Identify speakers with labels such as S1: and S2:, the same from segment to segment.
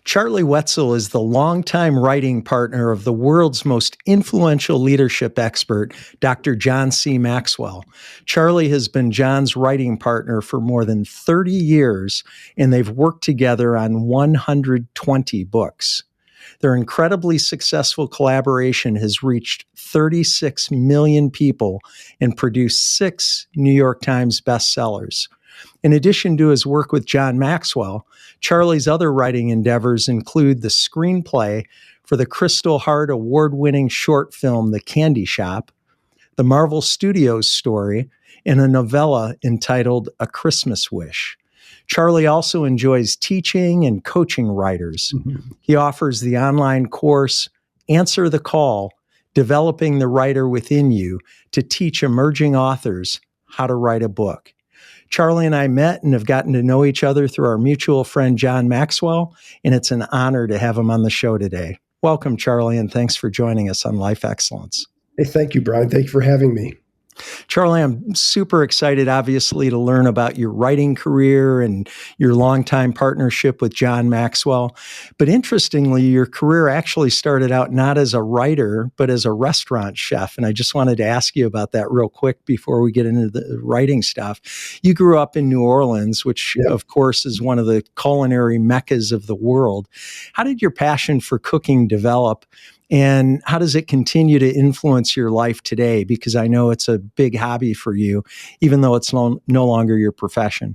S1: Charlie Wetzel is the longtime writing partner of the world's most influential leadership expert, Dr. John C. Maxwell. Charlie has been John's writing partner for more than 30 years, and they've worked together on 120 books. Their incredibly successful collaboration has reached 36 million people and produced 6 New York Times bestsellers. In addition to his work with John Maxwell, Charlie's other writing endeavors include the screenplay for the Crystal Heart award-winning short film The Candy Shop, the Marvel Studios story, and a novella entitled A Christmas Wish. Charlie also enjoys teaching and coaching writers. He offers the online course, Answer the Call, Developing the Writer Within You, to teach emerging authors how to write a book. Charlie and I met and have gotten to know each other through our mutual friend, John Maxwell, and it's an honor to have him on the show today. Welcome, Charlie, and thanks for joining us on Life Excellence.
S2: Hey, thank you, Brian. Thank you for having me.
S1: Charlie, I'm super excited, obviously, to learn about your writing career and your longtime partnership with John Maxwell. But interestingly, your career actually started out not as a writer, but as a restaurant chef. And I just wanted to ask you about that real quick before we get into the writing stuff. You grew up in New Orleans, which, of course, is one of the culinary meccas of the world. How did your passion for cooking develop? And how does it continue to influence your life today? Because I know it's a big hobby for you, even though it's no longer your profession.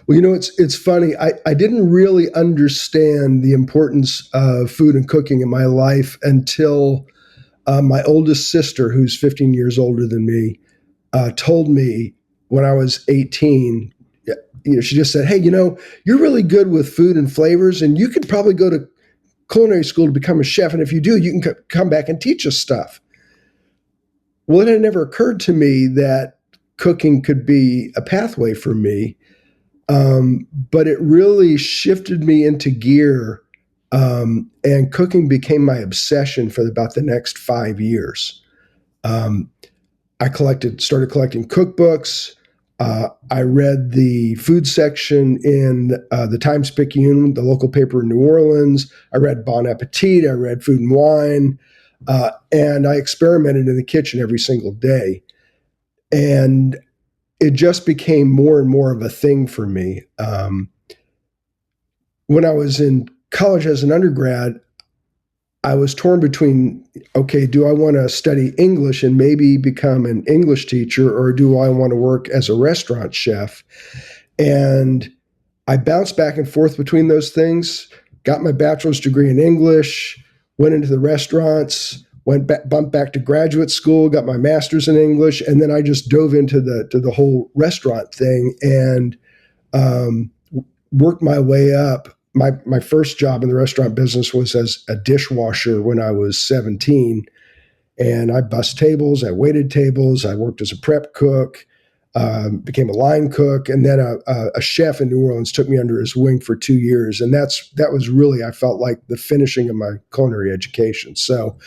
S2: Well, it's funny. I didn't really understand the importance of food and cooking in my life until my oldest sister, who's 15 years older than me, told me when I was 18, she just said, hey, you're really good with food and flavors, and you could probably go to culinary school to become a chef. And if you do, you can come back and teach us stuff. Well, it had never occurred to me that cooking could be a pathway for me. But it really shifted me into gear. And cooking became my obsession for about the next 5 years. I started collecting cookbooks. I read the food section in the Times-Picayune, the local paper in New Orleans. I read Bon Appetit. I read Food and Wine. And I experimented in the kitchen every single day. And it just became more and more of a thing for me. When I was in college as an undergrad, I was torn between, do I want to study English and maybe become an English teacher, or do I want to work as a restaurant chef? And I bounced back and forth between those things, got my bachelor's degree in English, went into the restaurants, bumped back to graduate school, got my master's in English, and then I just dove into the whole restaurant thing and worked my way up. My first job in the restaurant business was as a dishwasher when I was 17. And I bussed tables, I waited tables, I worked as a prep cook, became a line cook, and then a chef in New Orleans took me under his wing for 2 years. And that was really, I felt like, the finishing of my culinary education. So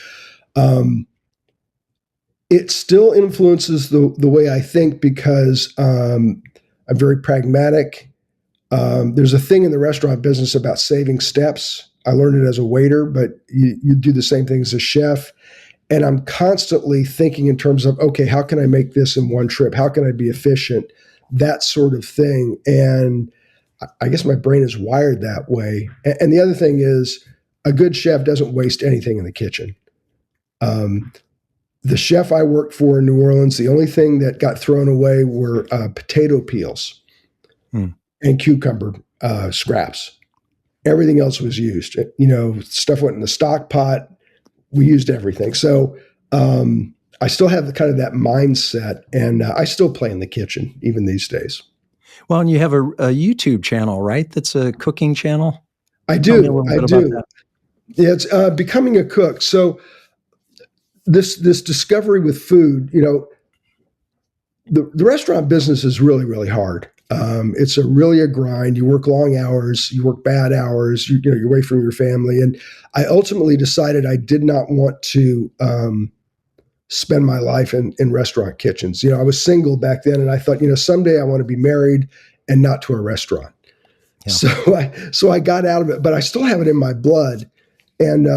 S2: it still influences the way I think because I'm very pragmatic. There's a thing in the restaurant business about saving steps. I learned it as a waiter, but you do the same thing as a chef. And I'm constantly thinking in terms of, how can I make this in one trip? How can I be efficient? That sort of thing. And I guess my brain is wired that way. And the other thing is, a good chef doesn't waste anything in the kitchen. The chef I worked for in New Orleans, the only thing that got thrown away were potato peels. And cucumber scraps. Everything else was used. Stuff went in the stock pot. We used everything. So I still have that mindset, and I still play in the kitchen even these days.
S1: Well, and you have a YouTube channel, right? That's a cooking channel.
S2: I do. Yeah, it's Becoming a Cook. So this discovery with food, the restaurant business is really, really hard. It's really a grind. You work long hours, you work bad hours, you're away from your family. And I ultimately decided I did not want to spend my life in restaurant kitchens. I was single back then, and I thought, someday I want to be married and not to a restaurant.
S1: Yeah.
S2: So I got out of it, but I still have it in my blood. And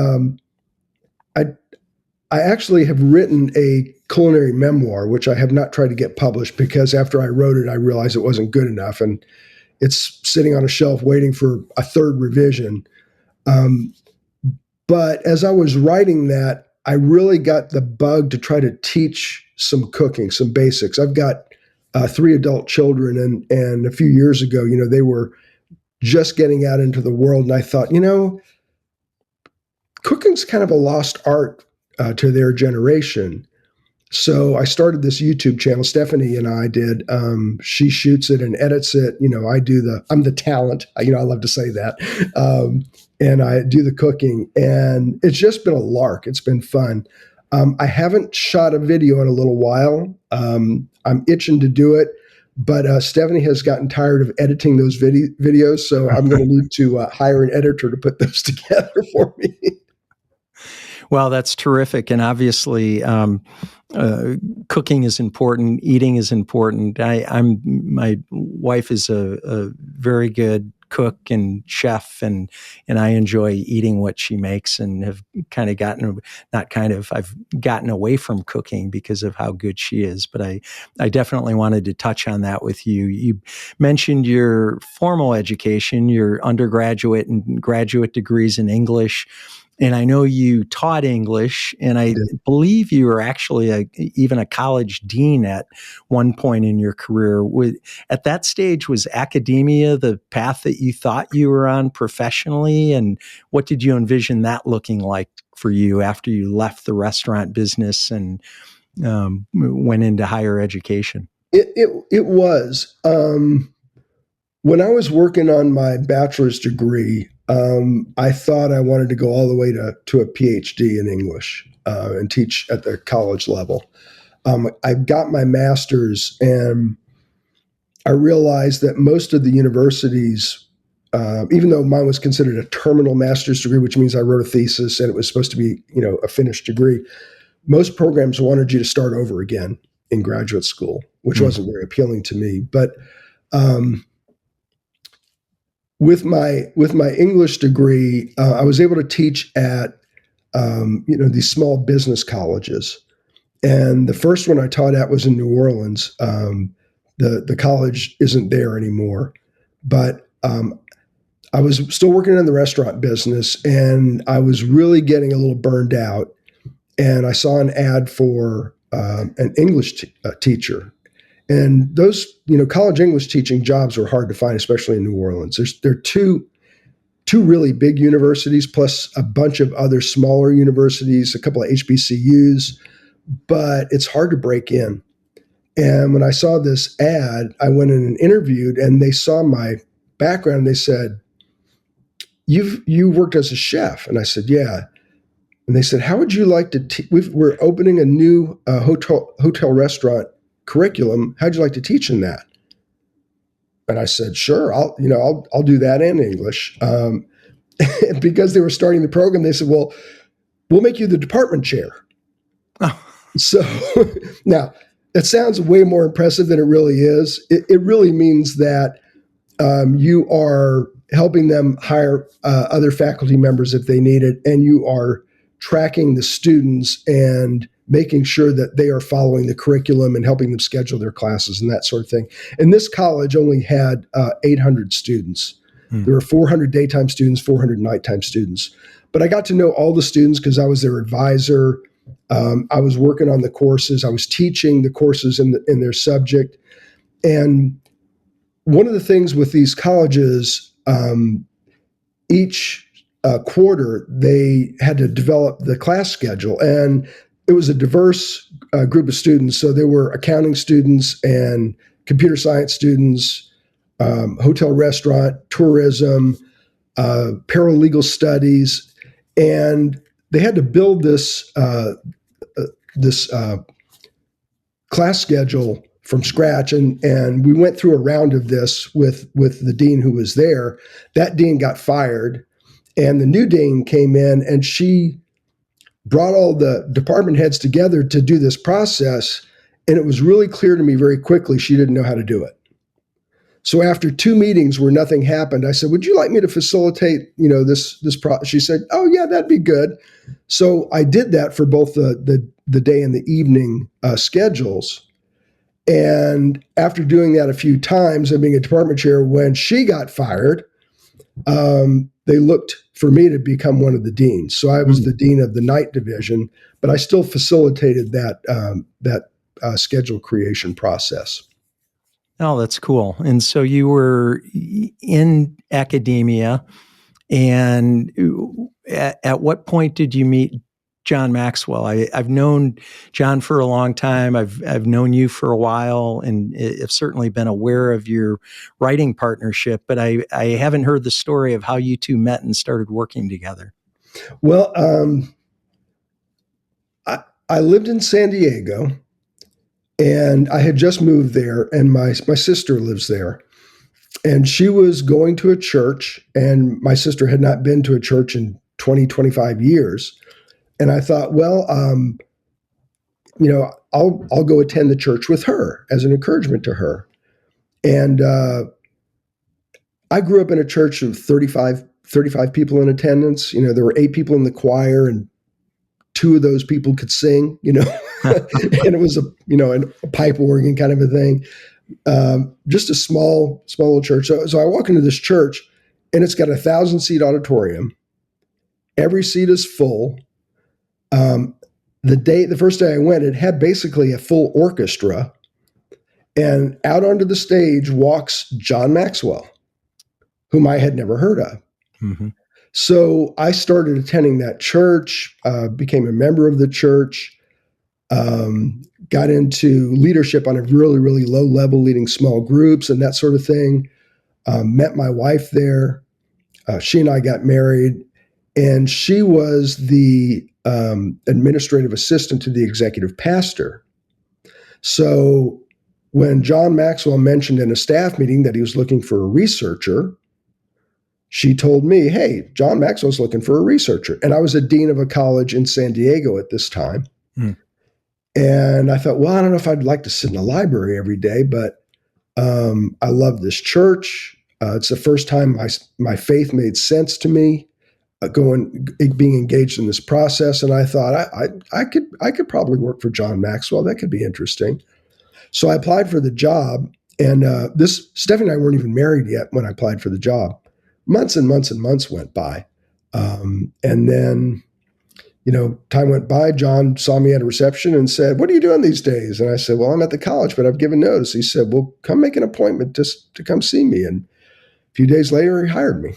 S2: I actually have written a culinary memoir, which I have not tried to get published because after I wrote it, I realized it wasn't good enough, and it's sitting on a shelf waiting for a third revision. But as I was writing that, I really got the bug to try to teach some cooking, some basics. I've got 3 adult children, and a few years ago, they were just getting out into the world, and I thought, cooking's kind of a lost art to their generation. So I started this YouTube channel. Stephanie and I did. She shoots it and edits it. I'm the talent. I love to say that. And I do the cooking, and it's just been a lark. It's been fun. I haven't shot a video in a little while. I'm itching to do it, but Stephanie has gotten tired of editing those videos. So I'm going to need to hire an editor to put those together for me.
S1: Well, that's terrific. And obviously, cooking is important. Eating is important. My wife is a very good cook and chef, and I enjoy eating what she makes, and have kind of I've gotten away from cooking because of how good she is. But I definitely wanted to touch on that with you. You mentioned your formal education, your undergraduate and graduate degrees in English. And I know you taught English, and I believe you were actually even a college dean at one point in your career. At that stage, was academia the path that you thought you were on professionally? And what did you envision that looking like for you after you left the restaurant business and went into higher education?
S2: It was. When I was working on my bachelor's degree, I thought I wanted to go all the way to a PhD in English and teach at the college level. I got my master's, and I realized that most of the universities, even though mine was considered a terminal master's degree, which means I wrote a thesis and it was supposed to be, a finished degree, most programs wanted you to start over again in graduate school, which wasn't very appealing to me. But with my English degree, I was able to teach at these small business colleges, and the first one I taught at was in New Orleans. The college isn't there anymore, but I was still working in the restaurant business, and I was really getting a little burned out. And I saw an ad for an English teacher. And those, college English teaching jobs were hard to find, especially in New Orleans. There are two really big universities, plus a bunch of other smaller universities, a couple of HBCUs, but it's hard to break in. And when I saw this ad, I went in and interviewed, and they saw my background, and they said, "You worked as a chef?" And I said, "Yeah." And they said, "How would you like to we're opening a new hotel restaurant curriculum. How'd you like to teach in that?" And I said, "Sure, I'll do that in English." Because they were starting the program, they said, "Well, we'll make you the department chair."
S1: Oh.
S2: So now it sounds way more impressive than it really is. It really means that you are helping them hire other faculty members if they need it, and you are tracking the students and making sure that they are following the curriculum and helping them schedule their classes and that sort of thing. And this college only had 800 students. There were 400 daytime students, 400 nighttime students. But I got to know all the students because I was their advisor. I was working on the courses. I was teaching the courses in their subject. And one of the things with these colleges, each quarter, they had to develop the class schedule. And it was a diverse group of students. So there were accounting students and computer science students, hotel restaurant, tourism, paralegal studies. And they had to build this class schedule from scratch. And we went through a round of this with the dean who was there. That dean got fired, and the new dean came in, and she brought all the department heads together to do this process. And it was really clear to me very quickly she didn't know how to do it. So after 2 meetings where nothing happened, I said, "Would you like me to facilitate, this She said, "Oh yeah, that'd be good." So I did that for both the day and the evening schedules. And after doing that a few times and being a department chair, when she got fired, they looked for me to become one of the deans. So I was the dean of the night division, but I still facilitated that schedule creation process.
S1: Oh, that's cool. And so you were in academia, and at what point did you meet John Maxwell? I've known John for a long time. I've known you for a while, and have certainly been aware of your writing partnership, but I haven't heard the story of how you two met and started working together.
S2: Well, I lived in San Diego, and I had just moved there, and my sister lives there. And she was going to a church, and my sister had not been to a church in 20, 25 years. And I thought, well, I'll go attend the church with her as an encouragement to her. And I grew up in a church of 35 people in attendance. There were 8 people in the choir, and 2 of those people could sing, and it was a pipe organ kind of a thing. Just a small little church. So I walk into this church, and it's got a 1,000-seat auditorium. Every seat is full. The first day I went, it had basically a full orchestra, and out onto the stage walks John Maxwell, whom I had never heard of.
S1: Mm-hmm.
S2: So I started attending that church, became a member of the church, got into leadership on a really, really low level, leading small groups and that sort of thing. Met my wife there. She and I got married, and she was the administrative assistant to the executive pastor. So when John Maxwell mentioned in a staff meeting that he was looking for a researcher, she told me, "Hey, John Maxwell's looking for a researcher." And I was a dean of a college in San Diego at this time. And I thought, well, I don't know if I'd like to sit in a library every day, but I love this church. It's the first time my faith made sense to me, being engaged in this process. And I thought I could probably work for John Maxwell. That could be interesting. So I applied for the job, and Stephanie and I weren't even married yet when I applied for the job. Months and months and months went by. And then, time went by. John saw me at a reception and said, "What are you doing these days?" And I said, "Well, I'm at the college, but I've given notice." He said, "Well, come make an appointment to come see me." And a few days later, he hired me.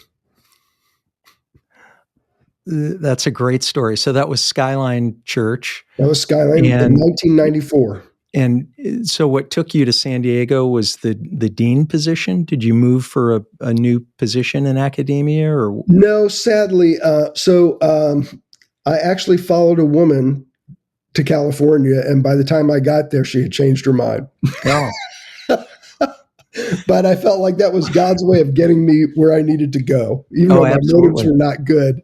S1: That's a great story. So that was Skyline Church.
S2: That was Skyline in 1994.
S1: And so what took you to San Diego was the dean position? Did you move for a new position in academia, or?
S2: No, sadly. I actually followed a woman to California, and by the time I got there, she had changed her mind.
S1: Oh.
S2: But I felt like that was God's way of getting me where I needed to go. Even though my motives were not good,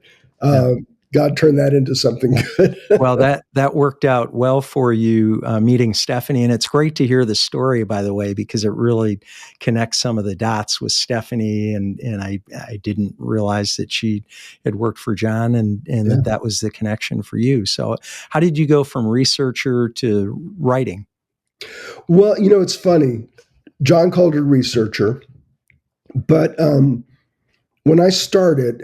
S2: God turned that into something good.
S1: Well, that worked out well for you, meeting Stephanie. And it's great to hear the story, by the way, because it really connects some of the dots with Stephanie. And I didn't realize that she had worked for John, and that was the connection for you. So how did you go from researcher to writing?
S2: Well, it's funny. John called her researcher, but when I started,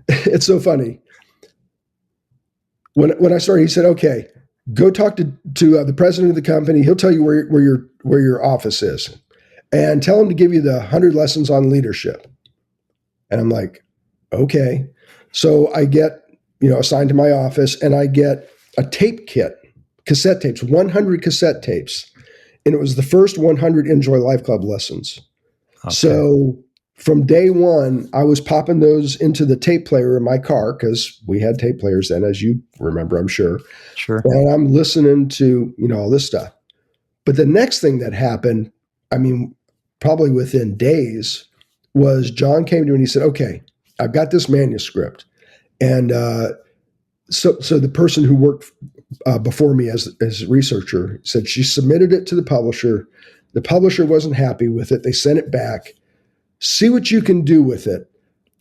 S2: it's so funny. When I started, he said, "Okay, go talk to the president of the company. He'll tell you where your office is, and tell him to give you the 100 lessons on leadership." And I'm like, "Okay." So I get assigned to my office, and I get a tape kit, cassette tapes, 100 cassette tapes, and it was the first 100 Enjoy Life Club lessons. Okay. So from day one, I was popping those into the tape player in my car, because we had tape players then, as you remember, I'm sure.
S1: Sure.
S2: And I'm listening to, all this stuff. But the next thing that happened, probably within days, was John came to me and he said, "Okay, I've got this manuscript." And so the person who worked before me as a researcher said she submitted it to the publisher. The publisher wasn't happy with it. They sent it back. See what you can do with it.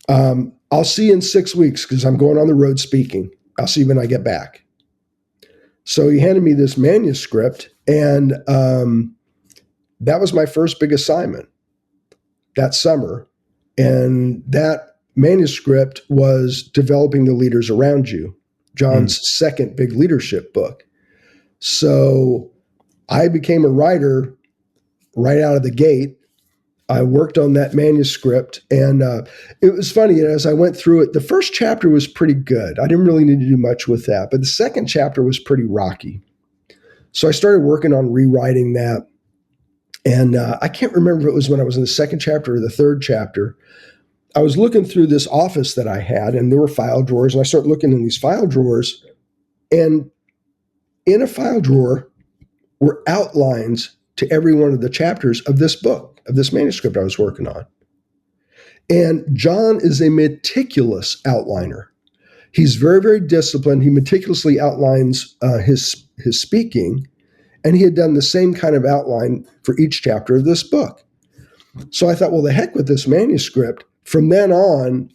S2: I'll see you in 6 weeks because I'm going on the road speaking. I'll see you when I get back. So he handed me this manuscript, and that was my first big assignment that summer. And that manuscript was Developing the Leaders Around You, John's second big leadership book. So I became a writer right out of the gate. I worked on that manuscript, and it was funny. As I went through it, the first chapter was pretty good. I didn't really need to do much with that, but the second chapter was pretty rocky. So I started working on rewriting that, and I can't remember if it was when I was in the second chapter or the third chapter. I was looking through this office that I had, and there were file drawers, and I started looking in these file drawers, and in a file drawer were outlines to every one of the chapters of this book, of this manuscript I was working on. And John is a meticulous outliner. He's very, very disciplined. He meticulously outlines his speaking, and he had done the same kind of outline for each chapter of this book. So I thought, well, the heck with this manuscript. From then on,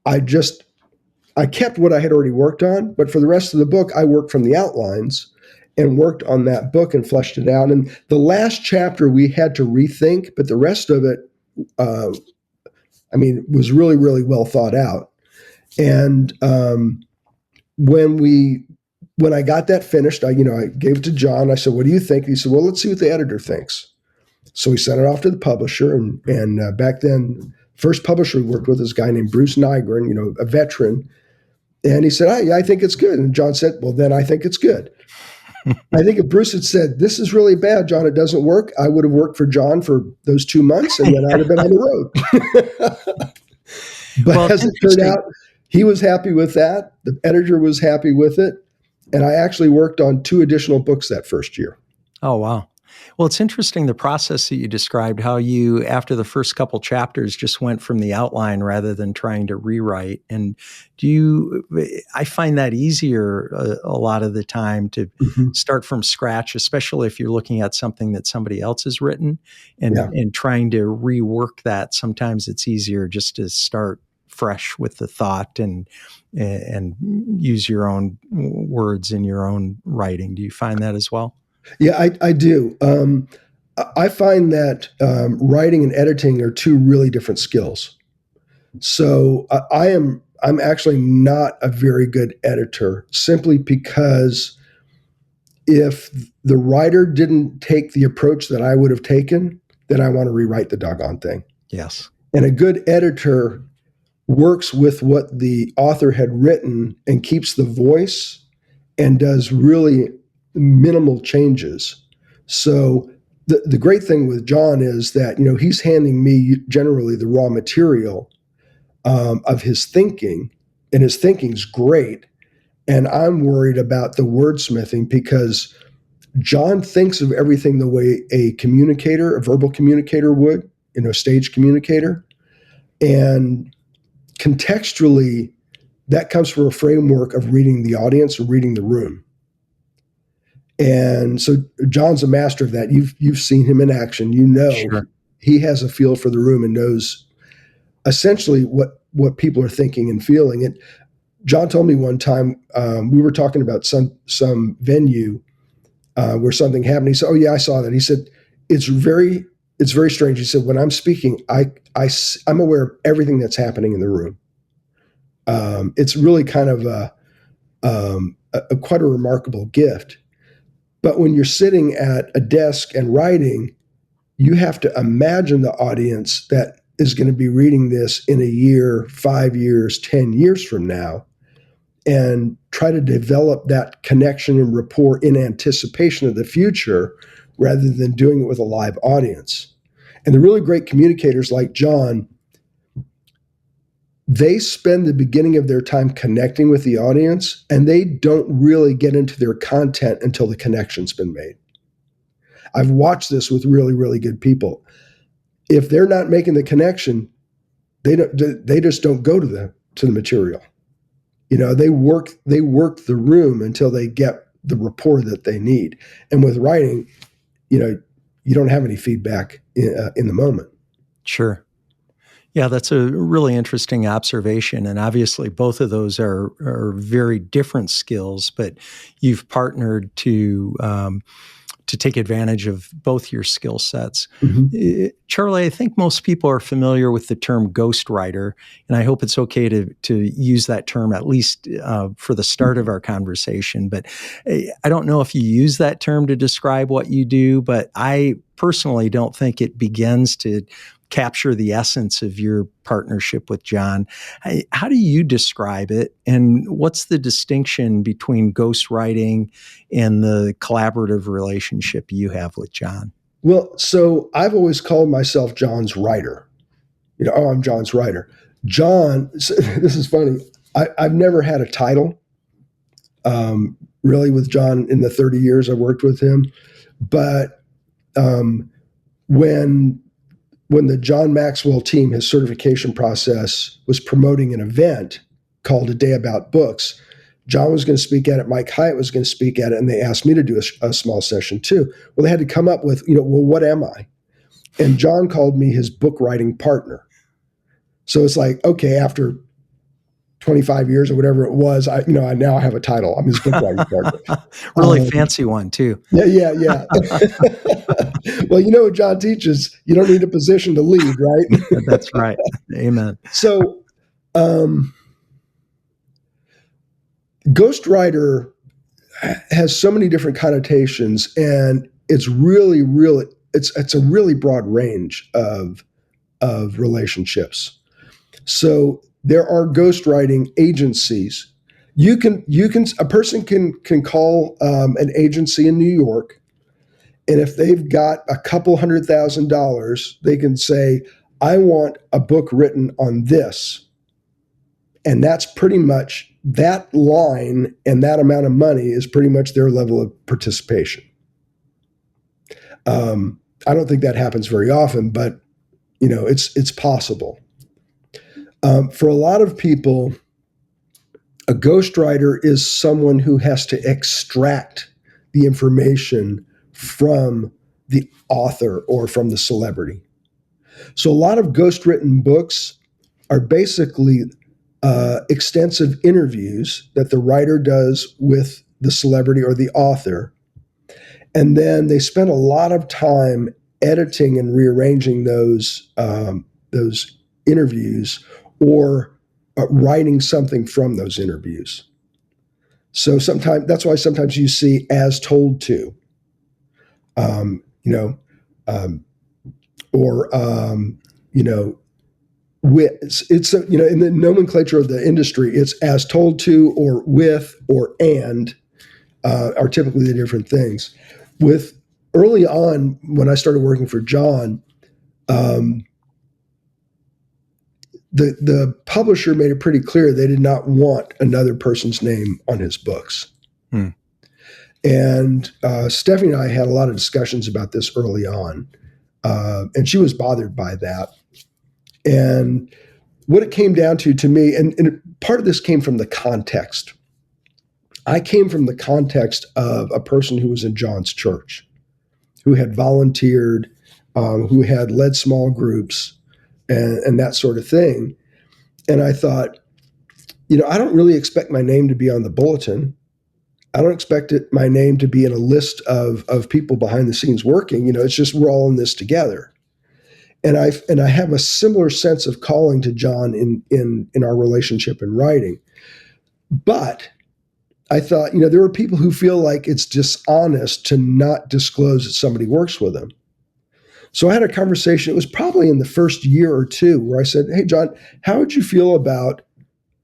S2: I kept what I had already worked on, but for the rest of the book, I worked from the outlines and worked on that book and fleshed it out. And the last chapter we had to rethink, but the rest of it, was really, really well thought out. And when I got that finished, I gave it to John. I said, "What do you think?" He said, "Well, let's see what the editor thinks." So we sent it off to the publisher, and back then, first publisher we worked with is a guy named Bruce Nygren, a veteran. And he said, I think it's good. And John said, "Well, then I think it's good." I think if Bruce had said, "This is really bad, John, it doesn't work," I would have worked for John for those 2 months, and then I'd have been on the road. But as it turned out, he was happy with that. The editor was happy with it. And I actually worked on 2 additional books that first year.
S1: Oh, wow. Well, it's interesting, the process that you described, how you, after the first couple chapters, just went from the outline rather than trying to rewrite. And I find that easier a lot of the time to start from scratch, especially if you're looking at something that somebody else has written and trying to rework that. Sometimes it's easier just to start fresh with the thought and use your own words in your own writing. Do you find that as well?
S2: Yeah, I do. I find that writing and editing are 2 really different skills. So I'm actually not a very good editor, simply because if the writer didn't take the approach that I would have taken, then I want to rewrite the doggone thing.
S1: Yes.
S2: And a good editor works with what the author had written and keeps the voice and does really minimal changes. So the great thing with John is that, he's handing me generally the raw material of his thinking, and his thinking's great. And I'm worried about the wordsmithing, because John thinks of everything the way a verbal communicator would, a stage communicator. And contextually, that comes from a framework of reading the audience or reading the room. And so John's a master of that. You've seen him in action. Sure. He has a feel for the room and knows essentially what people are thinking and feeling. And John told me one time, we were talking about some venue where something happened. He said, "Oh yeah, I saw that." He said, it's very strange." He said, "When I'm speaking, I'm aware of everything that's happening in the room." It's really kind of quite a remarkable gift. But when you're sitting at a desk and writing, you have to imagine the audience that is going to be reading this in a year, 5 years, 10 years from now, and try to develop that connection and rapport in anticipation of the future rather than doing it with a live audience. And the really great communicators like John, they spend the beginning of their time connecting with the audience, and they don't really get into their content until the connection's been made. I've watched this with really, really good people. If they're not making the connection, they just don't go to the material. They work the room until they get the rapport that they need. And with writing, you don't have any feedback in the moment.
S1: Sure. Yeah, that's a really interesting observation. And obviously, both of those are very different skills, but you've partnered to take advantage of both your skill sets.
S2: Mm-hmm.
S1: Charlie, I think most people are familiar with the term ghostwriter, and I hope it's okay to use that term at least for the start of our conversation. But I don't know if you use that term to describe what you do, but I personally don't think it begins to capture the essence of your partnership with John. How do you describe it? And what's the distinction between ghostwriting and the collaborative relationship you have with John?
S2: Well, so I've always called myself John's writer. I'm John's writer. John, this is funny. I've never had a title, really, with John in the 30 years I worked with him. But when the John Maxwell team, his certification process, was promoting an event called A Day About Books, John was going to speak at it, Mike Hyatt was going to speak at it, and they asked me to do a small session too. Well, they had to come up with, well, what am I? And John called me his book writing partner. So it's like, okay, after 25 years or whatever it was, I now have a title. I'm his book writing partner.
S1: Really fancy one too.
S2: Yeah. Well, what John teaches, you don't need a position to lead, right?
S1: That's right. Amen.
S2: So, ghostwriter has so many different connotations, and it's really, it's a really broad range of relationships. So there are ghostwriting agencies. A person can call an agency in New York, and if they've got a couple $100,000, they can say, I want a book written on this. And that's pretty much that line, and that amount of money is pretty much their level of participation. I don't think that happens very often, but it's possible. For a lot of people, a ghostwriter is someone who has to extract the information from the author or from the celebrity. So a lot of ghostwritten books are basically extensive interviews that the writer does with the celebrity or the author. And then they spend a lot of time editing and rearranging those interviews, or writing something from those interviews. So that's why sometimes you see as told to, it's in the nomenclature of the industry, it's as told to, or with, or and are typically the different things. With early on, when I started working for John, the publisher made it pretty clear they did not want another person's name on his books. And Stephanie and I had a lot of discussions about this early on, and she was bothered by that. And what it came down to me, and part of this came from the context. I came from the context of a person who was in John's church, who had volunteered, who had led small groups, and that sort of thing. And I thought, I don't really expect my name to be on the bulletin. I don't expect my name to be in a list of people behind the scenes working. It's just we're all in this together. And I have a similar sense of calling to John in our relationship in writing. But I thought, there are people who feel like it's dishonest to not disclose that somebody works with them. So I had a conversation, it was probably in the first year or two, where I said, hey, John, how would you feel about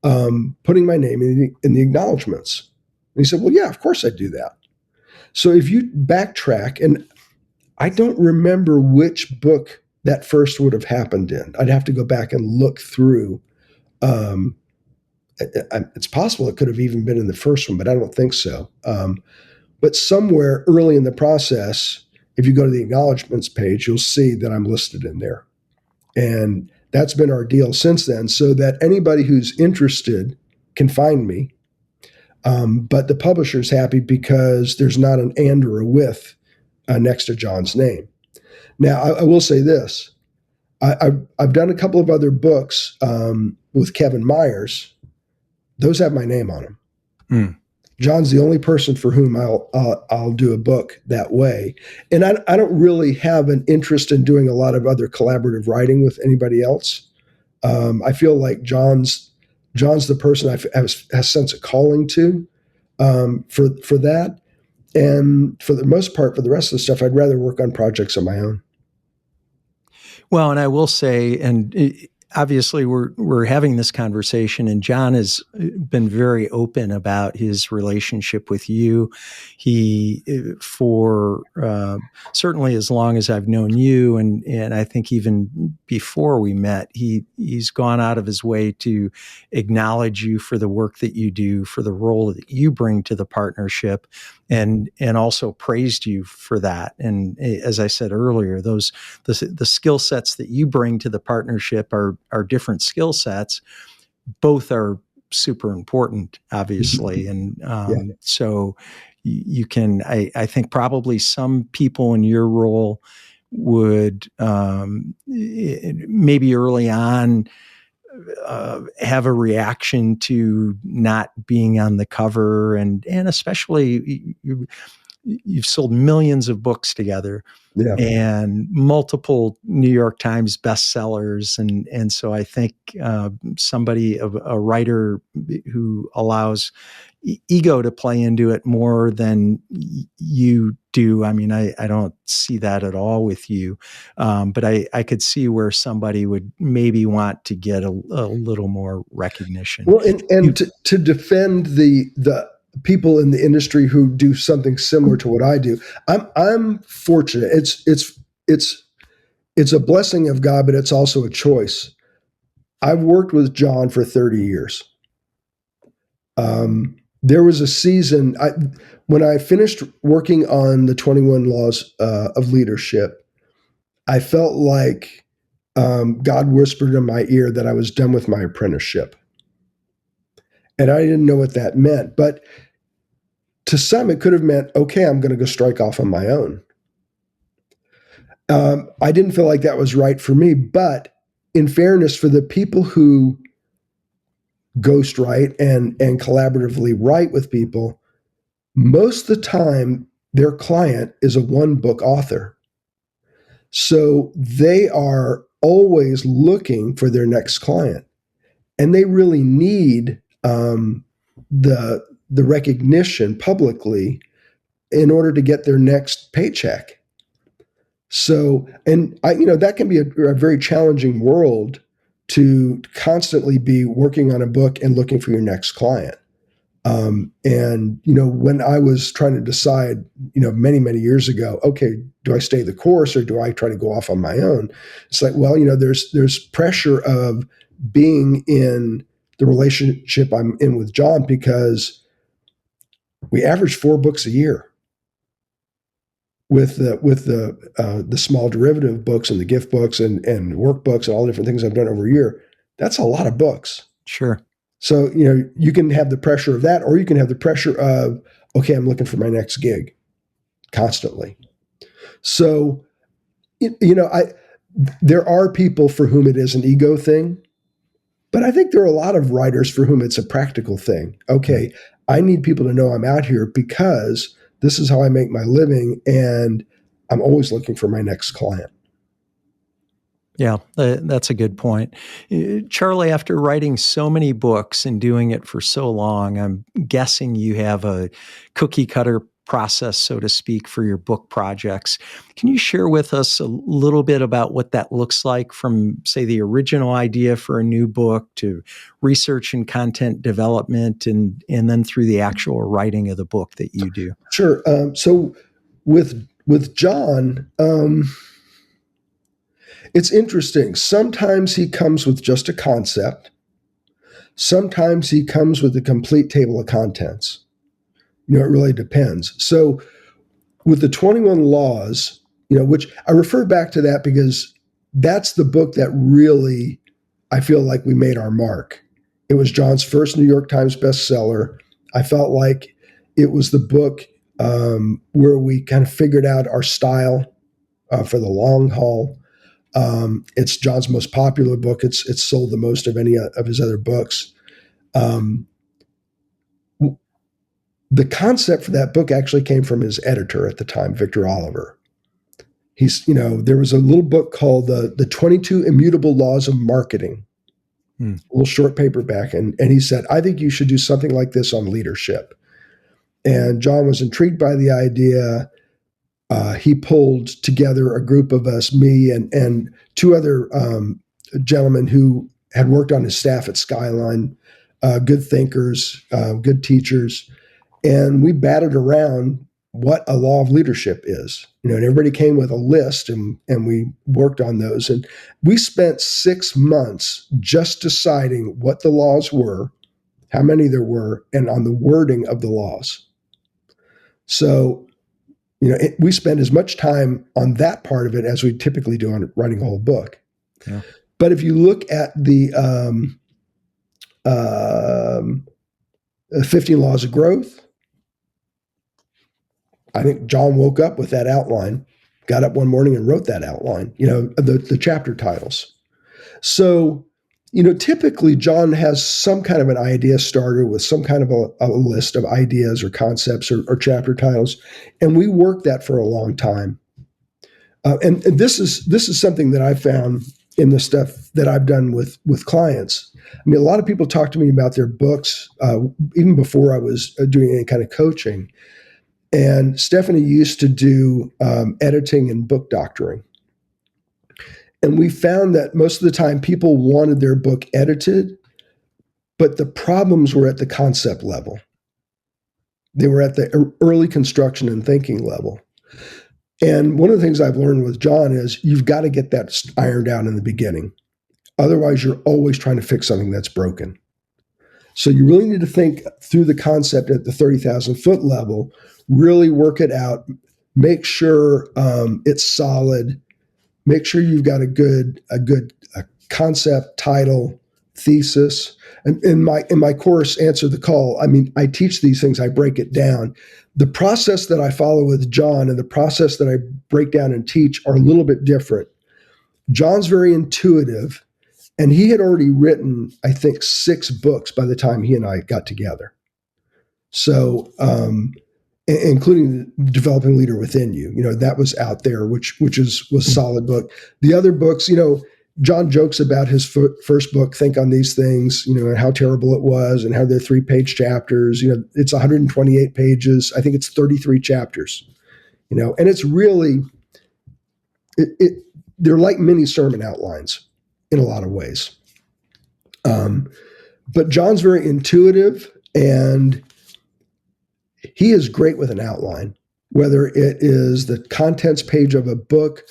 S2: putting my name in the acknowledgments? And he said, well, yeah, of course I'd do that. So if you backtrack, and I don't remember which book that first would have happened in. I'd have to go back and look through. It's possible it could have even been in the first one, but I don't think so. But somewhere early in the process, if you go to the acknowledgments page, you'll see that I'm listed in there. And that's been our deal since then, so that anybody who's interested can find me. But the publisher's happy because there's not an and or a with next to John's name. Now, I will say this. I've done a couple of other books with Kevin Myers. Those have my name on them.
S1: Mm.
S2: John's the only person for whom I'll do a book that way. And I don't really have an interest in doing a lot of other collaborative writing with anybody else. I feel like John's the person I have a sense of calling to for that. And for the most part, for the rest of the stuff, I'd rather work on projects on my own.
S1: Well, and I will say, obviously we're having this conversation, and John has been very open about his relationship with you. He, for certainly as long as I've known you, and I think even before we met, he's gone out of his way to acknowledge you for the work that you do, for the role that you bring to the partnership, and also praised you for that. And as I said earlier, the skill sets that you bring to the partnership are different skill sets. Both are super important, obviously. And so you can, I think probably some people in your role would maybe early on have a reaction to not being on the cover, and especially you've sold millions of books together.
S2: Yeah.
S1: And multiple New York Times bestsellers. And so I think a writer who allows ego to play into it more than you do. I mean, I don't see that at all with you. But I could see where somebody would maybe want to get a little more recognition.
S2: Well, and to defend the people in the industry who do something similar to what I do, I'm fortunate. It's a blessing of God, but it's also a choice. I've worked with John for 30 years. There was a season when I finished working on the 21 Laws of Leadership, I felt like God whispered in my ear that I was done with my apprenticeship. And I didn't know what that meant. But to some, it could have meant, okay, I'm going to go strike off on my own. I didn't feel like that was right for me. But in fairness, for the people who ghostwrite and collaboratively write with people, most of the time, their client is a one-book author. So they are always looking for their next client. And they really need the recognition publicly in order to get their next paycheck. So, and that can be a very challenging world to constantly be working on a book and looking for your next client. And when I was trying to decide, many, many years ago, okay, do I stay the course or do I try to go off on my own? It's like, well, there's pressure of being in the relationship I'm in with John, because we average 4 books a year with the small derivative books and the gift books and workbooks and all the different things I've done over a year. That's a lot of books.
S1: Sure. So,
S2: you can have the pressure of that, or you can have the pressure of, okay, I'm looking for my next gig constantly. So, there are people for whom it is an ego thing, but I think there are a lot of writers for whom it's a practical thing. Okay, I need people to know I'm out here because this is how I make my living, and I'm always looking for my next client.
S1: Yeah, that's a good point. Charlie, after writing so many books and doing it for so long, I'm guessing you have a cookie cutter process, so to speak, for your book projects. Can you share with us a little bit about what that looks like from, say, the original idea for a new book to research and content development and then through the actual writing of the book that you do?
S2: Sure. So with John, it's interesting. Sometimes he comes with just a concept. Sometimes he comes with a complete table of contents. It really depends. So with the 21 Laws, which I refer back to that because that's the book that really, I feel like we made our mark. It was John's first New York Times bestseller. I felt like it was the book where we kind of figured out our style, for the long haul. It's John's most popular book. It's sold the most of any of his other books. The concept for that book actually came from his editor at the time, Victor Oliver. There was a little book called the 22 Immutable Laws of Marketing, a little short paperback. And he said, I think you should do something like this on leadership. And John was intrigued by the idea. He pulled together a group of us, me and two other gentlemen who had worked on his staff at Skyline, good thinkers, good teachers. And we batted around what a law of leadership is. And everybody came with a list, and we worked on those. And we spent 6 months just deciding what the laws were, how many there were, and on the wording of the laws. So, we spend as much time on that part of it as we typically do on writing a whole book. Yeah. But if you look at the 15 Laws of Growth, I think John woke up with that outline, got up one morning and wrote that outline, the chapter titles. So, typically John has some kind of an idea starter with some kind of a list of ideas or concepts or chapter titles. And we work that for a long time. And this is something that I found in the stuff that I've done with clients. I mean, a lot of people talk to me about their books, even before I was doing any kind of coaching. And Stephanie used to do editing and book doctoring. And we found that most of the time people wanted their book edited, but the problems were at the concept level. They were at the early construction and thinking level. And one of the things I've learned with John is you've got to get that ironed out in the beginning. Otherwise, you're always trying to fix something that's broken. So you really need to think through the concept at the 30,000 foot level, really work it out, make sure it's solid, make sure you've got a good concept, title, thesis. And in my course, Answer the Call, I mean, I teach these things, I break it down. The process that I follow with John and the process that I break down and teach are a little bit different. John's very intuitive, and he had already written, I think, 6 books by the time he and I got together. So, including Developing Leader Within You, that was out there, which was a solid book. The other books, John jokes about his first book, Think on These Things, and how terrible it was, and how they're 3-page chapters. It's 128 pages. I think it's 33 chapters. And it's really, they're like mini sermon outlines in a lot of ways. But John's very intuitive, and he is great with an outline, whether it is the contents page of a book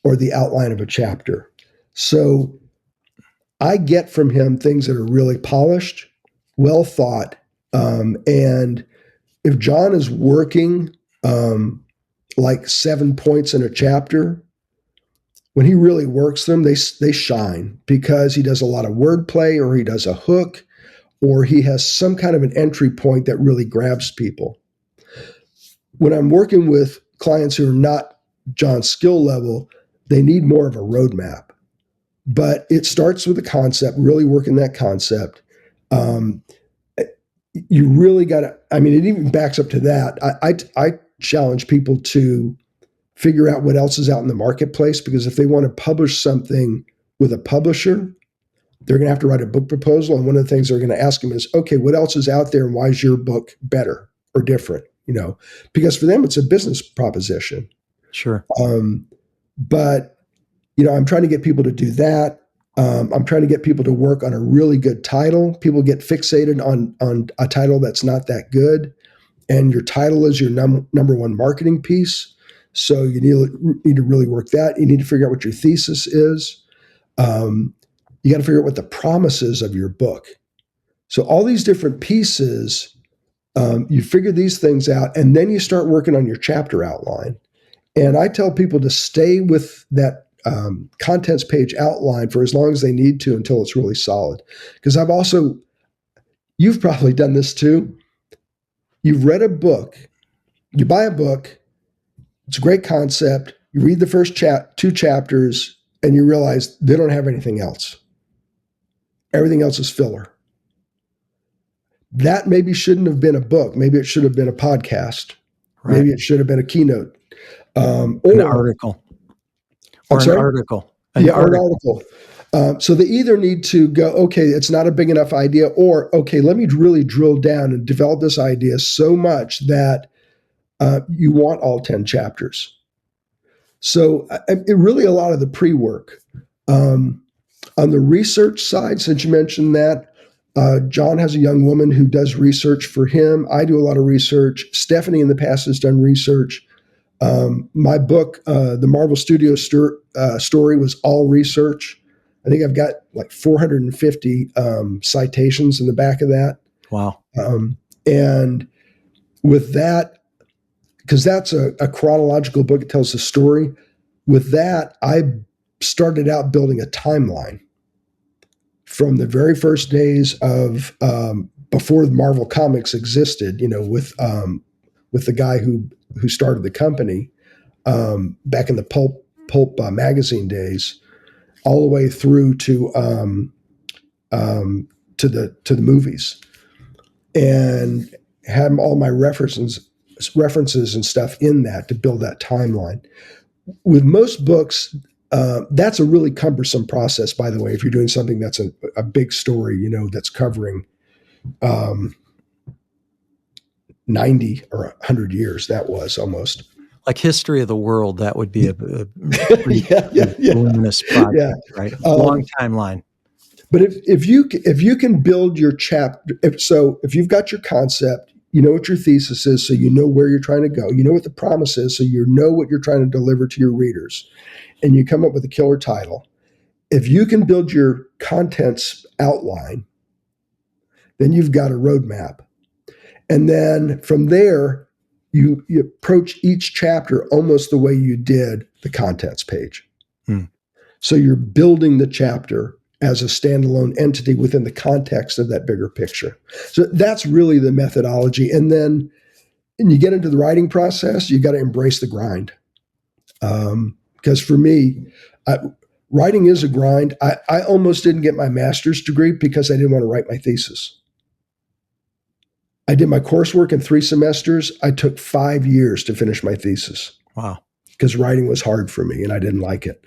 S2: or the outline of a chapter. So I get from him things that are really polished, well thought. And if John is working like 7 points in a chapter, when he really works them, they shine because he does a lot of wordplay, or he does a hook, or he has some kind of an entry point that really grabs people. When I'm working with clients who are not John's skill level, they need more of a roadmap. But it starts with a concept, really working that concept. You really got to, I mean, it even backs up to that. I challenge people to figure out what else is out in the marketplace, because if they want to publish something with a publisher, they're going to have to write a book proposal. And one of the things they're going to ask them is, okay, what else is out there, and why is your book better or different? Because for them, it's a business proposition.
S1: Sure.
S2: But I'm trying to get people to do that. I'm trying to get people to work on a really good title. People get fixated on a title that's not that good. And your title is your number one marketing piece. So you need to really work that. You need to figure out what your thesis is. You got to figure out what the promise is of your book. So all these different pieces, you figure these things out, and then you start working on your chapter outline. And I tell people to stay with that contents page outline for as long as they need to until it's really solid. Because you've probably done this too. You've read a book, you buy a book, it's a great concept, You read the first two chapters and you realize they don't have anything else. Everything else is filler. That maybe shouldn't have been a book. Maybe it should have been a podcast.
S1: Right.
S2: Maybe it should have been a keynote.
S1: Or an article. Or an article.
S2: Or an article. So they either need to go, okay, it's not a big enough idea, or, okay, let me really drill down and develop this idea so much that you want all 10 chapters. So it really a lot of the pre-work. On the research side, since you mentioned that, John has a young woman who does research for him. I do a lot of research. Stephanie in the past has done research. My book, The Marvel Studio Story, was all research. I think I've got like 450 citations in the back of that.
S1: Wow.
S2: And with that, because that's a chronological book, it tells the story. With that, I started out building a timeline from the very first days of before Marvel Comics existed, with the guy who started the company back in the pulp magazine days, all the way through to the movies, and had all my references and stuff in that to build that timeline. With most books, that's a really cumbersome process, by the way, if you're doing something that's a big story, that's covering 90 or 100 years. That was almost
S1: like history of the world. That would be a pretty voluminous project, right? Long timeline.
S2: But if you can build your chapter, if you've got your concept, you know what your thesis is, so you know where you're trying to go, you know what the promise is, so you know what you're trying to deliver to your readers, and you come up with a killer title. If you can build your contents outline, then you've got a roadmap. And then from there, you approach each chapter almost the way you did the contents page. So you're building the chapter as a standalone entity within the context of that bigger picture. So that's really the methodology. And then you get into the writing process, you got to embrace the grind. Because for me, writing is a grind. I almost didn't get my master's degree because I didn't want to write my thesis. I did my coursework in 3 semesters. I took 5 years to finish my thesis.
S1: Wow.
S2: Because writing was hard for me and I didn't like it.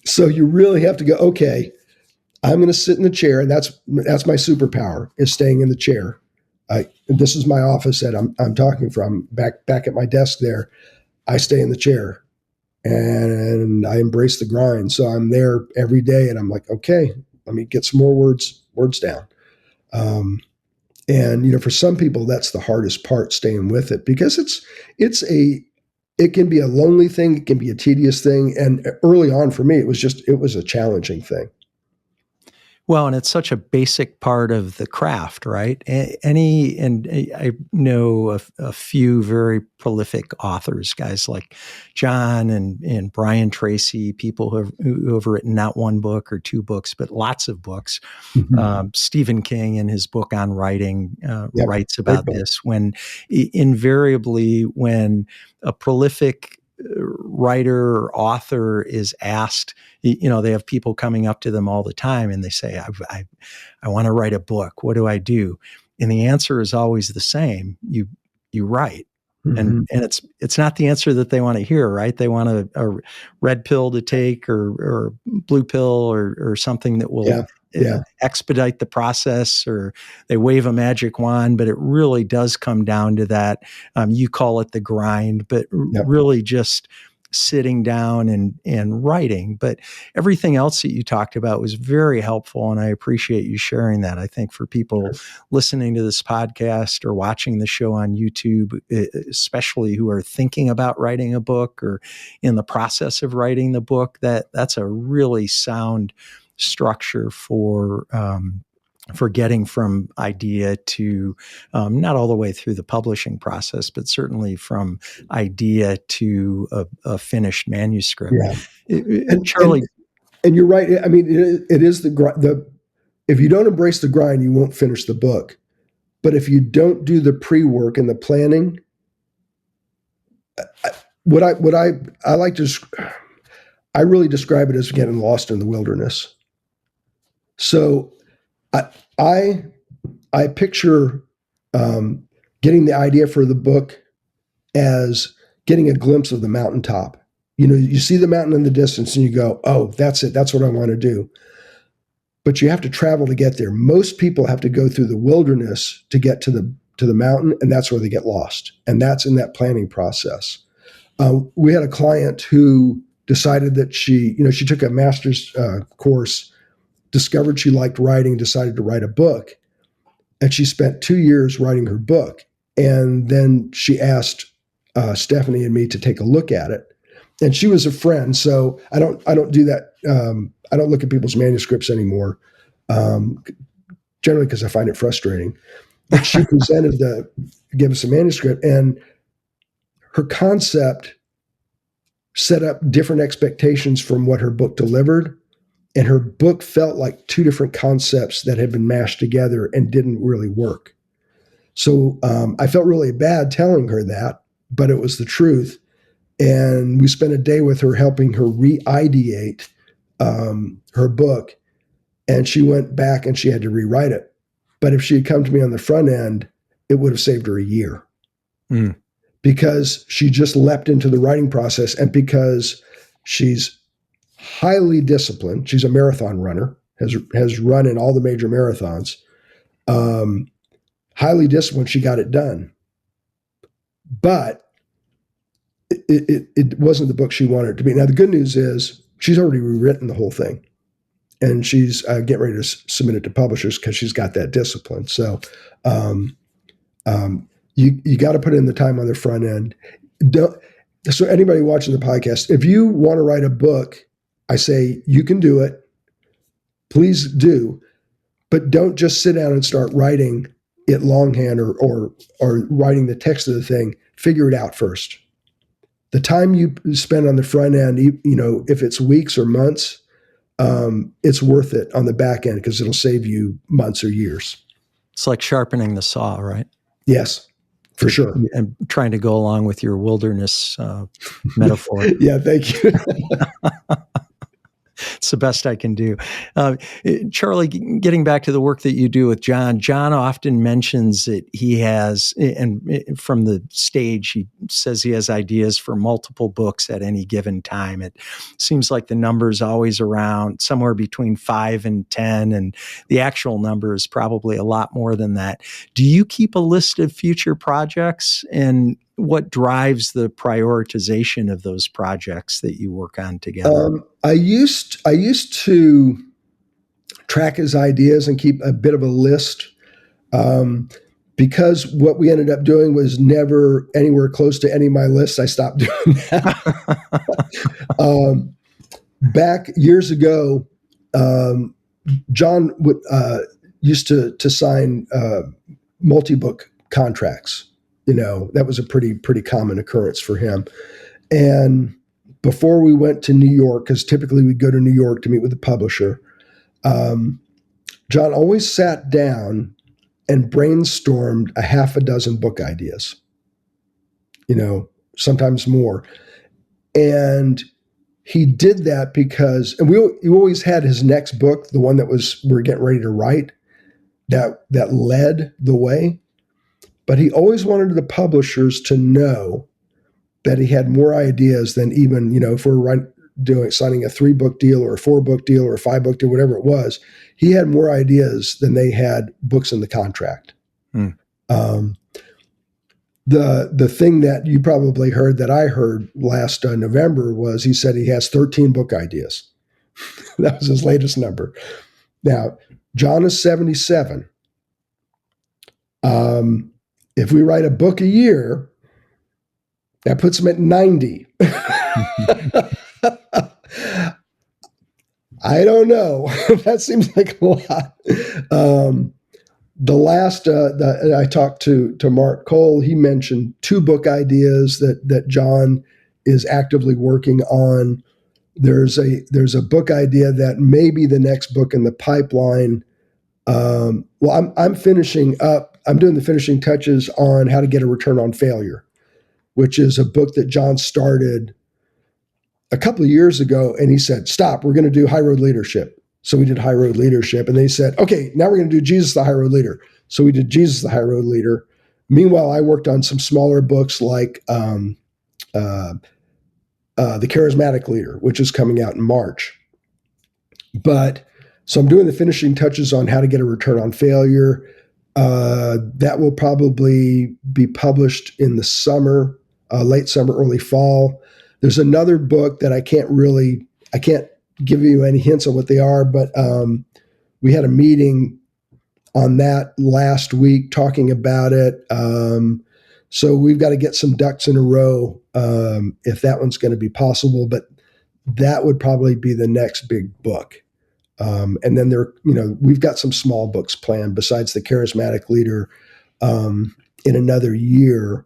S2: So you really have to go, okay, I'm going to sit in the chair, and that's my superpower, is staying in the chair. This is my office that I'm talking from, back at my desk there. I stay in the chair and I embrace the grind. So I'm there every day and I'm like, okay, let me get some more words down. And for some people, that's the hardest part, staying with it, because it can be a lonely thing. It can be a tedious thing. And early on for me, it was a challenging thing.
S1: Well, and it's such a basic part of the craft, right? I know a few very prolific authors, guys like John and Brian Tracy, people who have written not one book or 2 books, but lots of books. Mm-hmm. Stephen King, in his book on writing, writes about this. When invariably, when a prolific writer or author is asked, they have people coming up to them all the time and they say, I want to write a book. What do I do? And the answer is always the same. You write. Mm-hmm. And it's not the answer that they want to hear, right? They want a red pill to take or blue pill or something that will expedite the process, or they wave a magic wand, but it really does come down to that. You call it the grind, but really just sitting down and writing. But everything else that you talked about was very helpful, and I appreciate you sharing that. I think for people listening to this podcast or watching the show on YouTube, especially who are thinking about writing a book or in the process of writing the book, that's a really sound structure for getting from idea to not all the way through the publishing process, but certainly from idea to a finished manuscript.
S2: Yeah.
S1: And Charlie,
S2: and you're right. I mean, it is if you don't embrace the grind, you won't finish the book. But if you don't do the pre-work and the planning, I like to, I really describe it as getting lost in the wilderness. So I picture getting the idea for the book as getting a glimpse of the mountaintop. You see the mountain in the distance and you go, oh, that's it. That's what I want to do. But you have to travel to get there. Most people have to go through the wilderness to get to the mountain, and that's where they get lost. And that's in that planning process. We had a client who decided that she took a master's course, discovered she liked writing, decided to write a book. And she spent 2 years writing her book. And then she asked Stephanie and me to take a look at it. And she was a friend, so I don't do that. I don't look at people's manuscripts anymore, generally because I find it frustrating. But she gave us a manuscript, and her concept set up different expectations from what her book delivered. And her book felt like two different concepts that had been mashed together and didn't really work. So I felt really bad telling her that, but it was the truth. And we spent a day with her helping her re-ideate her book. And she went back and she had to rewrite it. But if she had come to me on the front end, it would have saved her a year. Because she just leapt into the writing process, and because she's highly disciplined. She's a marathon runner, has run in all the major marathons. Highly disciplined, she got it done. But it wasn't the book she wanted it to be. Now, the good news is she's already rewritten the whole thing. And she's getting ready to submit it to publishers because she's got that discipline. So you got to put in the time on the front end. So anybody watching the podcast, if you want to write a book, I say you can do it. Please do. But don't just sit down and start writing it longhand or writing the text of the thing. Figure it out first. The time you spend on the front end, if it's weeks or months, it's worth it on the back end because it'll save you months or years.
S1: It's like sharpening the saw, right?
S2: Yes, for sure.
S1: And trying to go along with your wilderness metaphor.
S2: Yeah, thank you.
S1: It's the best I can do. Charlie, getting back to the work that you do with John often mentions that he has, and from the stage, he says he has ideas for multiple books at any given time. It seems like the number is always around somewhere between 5 and 10, and the actual number is probably a lot more than that. Do you keep a list of future projects, and what drives the prioritization of those projects that you work on together?
S2: I used to track his ideas and keep a bit of a list, because what we ended up doing was never anywhere close to any of my lists. I stopped doing that. Back years ago, John used to sign multi-book contracts. That was a pretty common occurrence for him. And before we went to New York, because typically we go to New York to meet with the publisher, John always sat down and brainstormed a half a dozen book ideas, sometimes more. And he did that because, and he always had his next book, the one that we're getting ready to write, that led the way. But he always wanted the publishers to know that he had more ideas than even, if we're signing a 3-book deal or a 4-book deal or a 5-book deal, whatever it was, he had more ideas than they had books in the contract. The thing that you probably heard that I heard last November was he said he has 13 book ideas. That was his latest number. Now, John is 77. If we write a book a year, that puts him at 90. I don't know. That seems like a lot. The last I talked to Mark Cole, he mentioned 2 book ideas that John is actively working on. There's a book idea that may be the next book in the pipeline. I'm finishing up. I'm doing the finishing touches on how to get a return on failure, which is a book that John started a couple of years ago. And he said, stop, we're going to do High Road Leadership. So we did High Road Leadership. And they said, okay, now we're going to do Jesus, the High Road Leader. So we did Jesus, the High Road Leader. Meanwhile, I worked on some smaller books like The Charismatic Leader, which is coming out in March. So I'm doing the finishing touches on how to get a return on failure. That will probably be published in the summer, late summer, early fall. There's another book that I can't give you any hints on what they are, but we had a meeting on that last week talking about it. So we've got to get some ducks in a row if that one's going to be possible, but that would probably be the next big book. And then we've got some small books planned besides The Charismatic Leader in another year.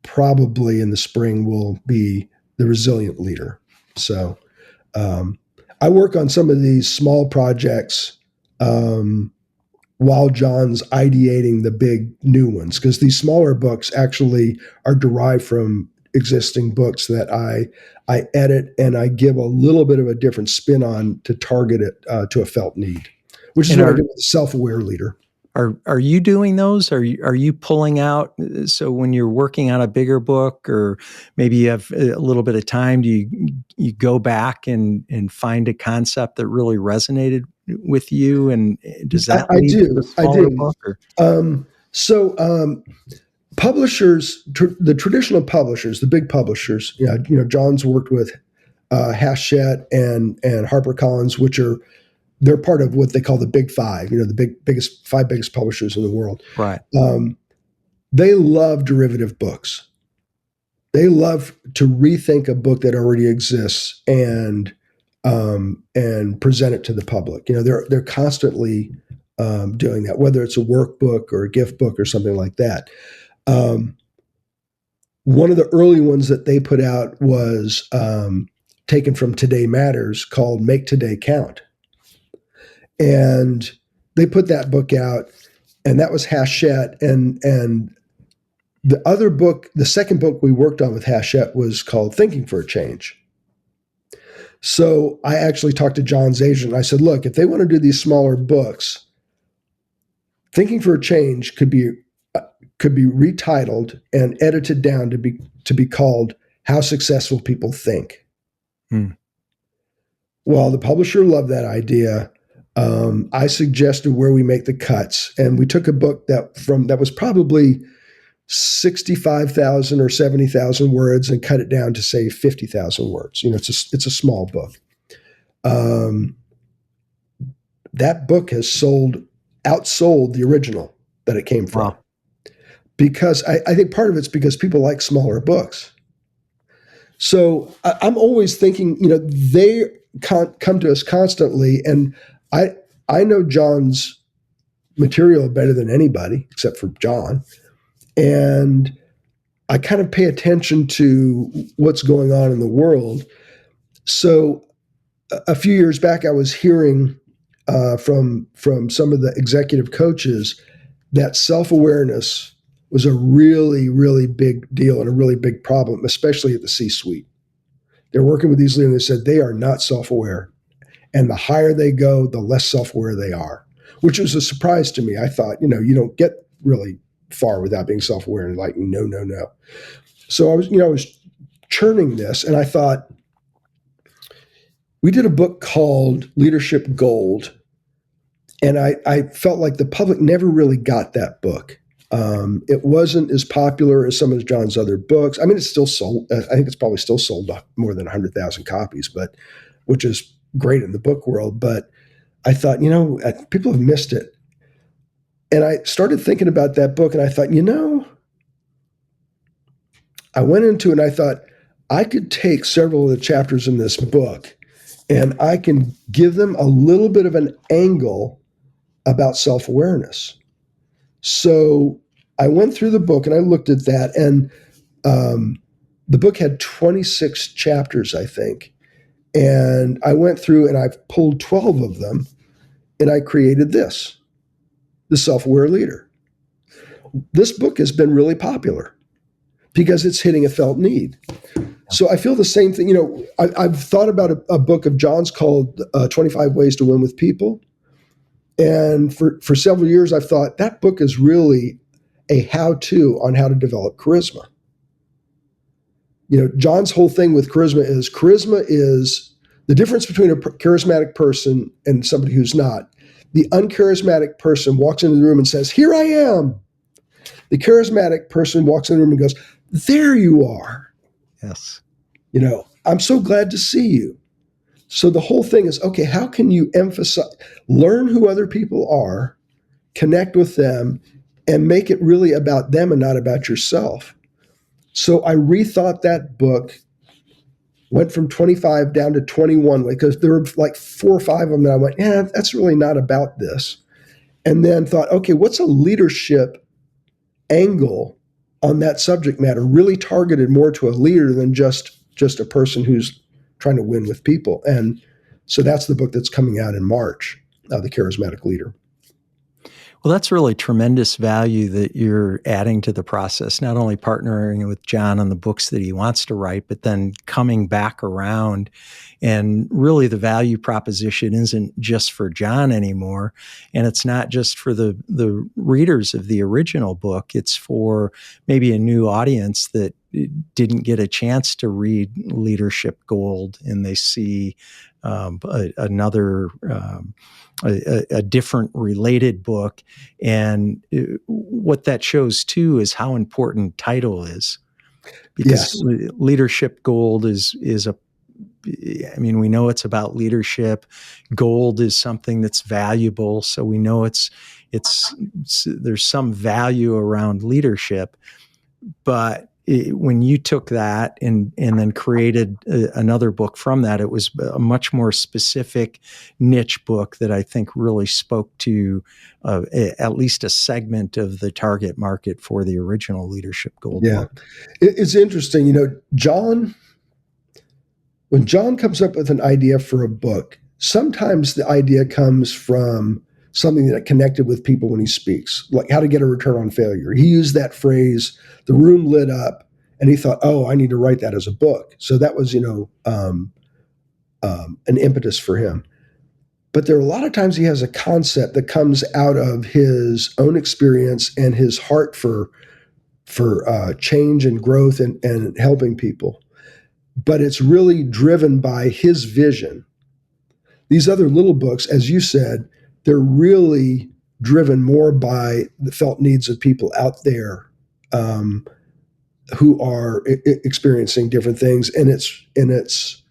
S2: Probably in the spring will be The Resilient Leader. So I work on some of these small projects while John's ideating the big new ones, because these smaller books actually are derived from existing books that I edit and I give a little bit of a different spin on to target it to a felt need, which is what I do with the Self-Aware Leader.
S1: Are you doing those? Are you pulling out? So when you're working on a bigger book, or maybe you have a little bit of time, do you go back and find a concept that really resonated with you? And does that lead to the smaller book? Or?
S2: Publishers, the traditional publishers, the big publishers, John's worked with Hachette and HarperCollins, they're part of what they call the Big Five, the five biggest publishers in the world.
S1: Right.
S2: They love derivative books. They love to rethink a book that already exists and present it to the public. They're constantly doing that, whether it's a workbook or a gift book or something like that. One of the early ones that they put out was taken from Today Matters, called Make Today Count. And they put that book out, and that was Hachette. And the other book, the second book we worked on with Hachette, was called Thinking for a Change. So I actually talked to John's agent. I said, look, if they want to do these smaller books, Thinking for a Change could be retitled and edited down to be called How Successful People Think. Well, the publisher loved that idea. I suggested where we make the cuts, and we took a book that was probably 65,000 or 70,000 words and cut it down to, say, 50,000 words. It's a small book. That book has outsold the original that it came from. Wow. Because I think part of it's because people like smaller books. So I'm always thinking, they come to us constantly, and I know John's material better than anybody except for John. And I kind of pay attention to what's going on in the world. So a few years back, I was hearing from some of the executive coaches that self-awareness was a really, really big deal and a really big problem, especially at the C-suite. They're working with these leaders, and they said they are not self-aware. And the higher they go, the less self-aware they are, which was a surprise to me. I thought, you don't get really far without being self-aware, and like, no. So I was churning this, and I thought, we did a book called Leadership Gold, and I felt like the public never really got that book. It wasn't as popular as some of John's other books. I mean, it's still sold. I think it's probably still sold more than 100,000 copies, which is great in the book world. But I thought, people have missed it. And I started thinking about that book, and I thought, I went into it and I thought, I could take several of the chapters in this book and I can give them a little bit of an angle about self-awareness. So I went through the book and I looked at that, and the book had 26 chapters, I think. And I went through and I pulled 12 of them, and I created this, The Self-Aware Leader. This book has been really popular. because it's hitting a felt need. So I feel the same thing. I've thought about a book of John's called 25 Ways to Win with People. And for several years, I've thought that book is really a how-to on how to develop charisma. John's whole thing with charisma is the difference between a charismatic person and somebody who's not. The uncharismatic person walks into the room and says, "Here I am." The charismatic person walks in the room and goes, "There you are.
S1: Yes.
S2: I'm so glad to see you." So the whole thing is, okay, how can you learn who other people are, connect with them, and make it really about them and not about yourself? So I rethought that book, went from 25 down to 21, because there were like 4 or 5 of them that I went, that's really not about this. And then thought, okay, what's a leadership angle on that subject matter, really targeted more to a leader than just a person who's trying to win with people. And so that's the book that's coming out in March, The Charismatic Leader.
S1: Well, that's really tremendous value that you're adding to the process, not only partnering with John on the books that he wants to write, but then coming back around. And really the value proposition isn't just for John anymore. And it's not just for the readers of the original book. It's for maybe a new audience that didn't get a chance to read Leadership Gold, and they see another a different related book. And what that shows too is how important title is, because Leadership Gold is we know it's about leadership. Gold is something that's valuable, so we know it's there's some value around leadership. But when you took that and then created another book from that, it was a much more specific niche book that I think really spoke to at least a segment of the target market for the original Leadership Gold book.
S2: It's interesting. When John comes up with an idea for a book, sometimes the idea comes from something that connected with people when he speaks, like how to get a return on failure. He used that phrase, the room lit up, and he thought, I need to write that as a book. So that was, an impetus for him. But there are a lot of times he has a concept that comes out of his own experience and his heart for change and growth and helping people. But it's really driven by his vision. These other little books, as you said, they're really driven more by the felt needs of people out there who are experiencing different things. And it's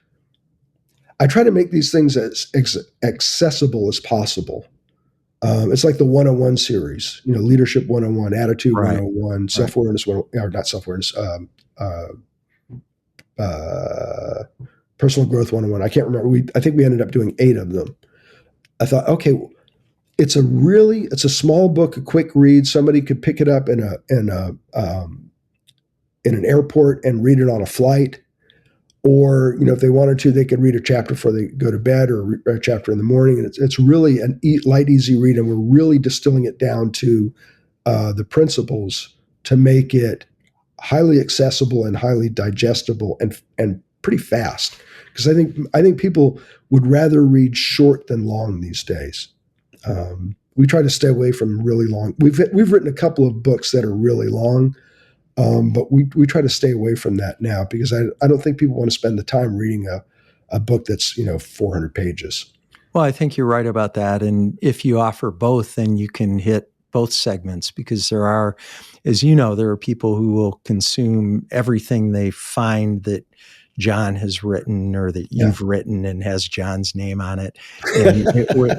S2: I try to make these things as accessible as possible. It's like the 101 series, Leadership 101, Attitude 101, Self-Awareness 101, or not Self-Awareness, Personal Growth 101. I can't remember. I think we ended up doing 8 of them. I thought, okay, it's a small book, a quick read. Somebody could pick it up in an airport and read it on a flight. Or, if they wanted to, they could read a chapter before they go to bed, or a chapter in the morning. And it's really an light, easy read. And we're really distilling it down to the principles to make it highly accessible and highly digestible and pretty fast. Because I think people would rather read short than long these days. We try to stay away from really long. We've written a couple of books that are really long. But we try to stay away from that now, because I don't think people want to spend the time reading a book that's 400 pages.
S1: Well, I think you're right about that. And if you offer both, then you can hit both segments, because there are, as you know, there are people who will consume everything they find that John has written or that you've written and has John's name on it, and